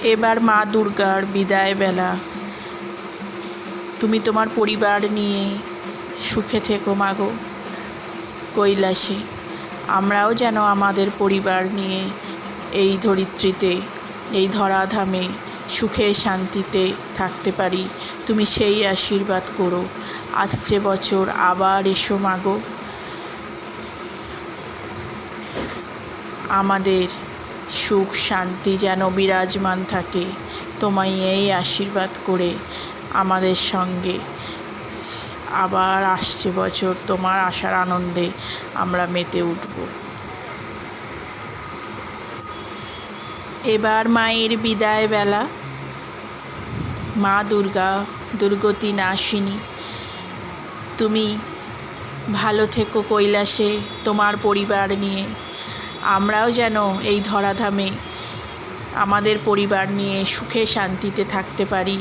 এবার মা দুর্গার বিদায় বেলা। তুমি তোমার পরিবার নিয়ে সুখে থেকো মাগো কৈলাসে। আমরাও যেন আমাদের পরিবার নিয়ে এই ধরিত্রীতে, এই ধরাধামে সুখে শান্তিতে থাকতে পারি। তুমি সেই আশীর্বাদ করো। আসছে বছর আবার এসো মাগো। আমাদের সুখ শান্তি যেন বিরাজমান থাকে। তোমায় এই আশীর্বাদ করে আমাদের সঙ্গে আবার আসছে বছর তোমার আসার আনন্দে আমরা মেতে উঠব। এবার মায়ের বিদায় বেলা। মা দুর্গা, দুর্গতি নাশিনী, তুমি ভালো থেকো কৈলাসে তোমার পরিবার নিয়ে। আমরাও যেন এই ধরাধামে আমাদের পরিবার নিয়ে সুখে শান্তিতে থাকতে পারি।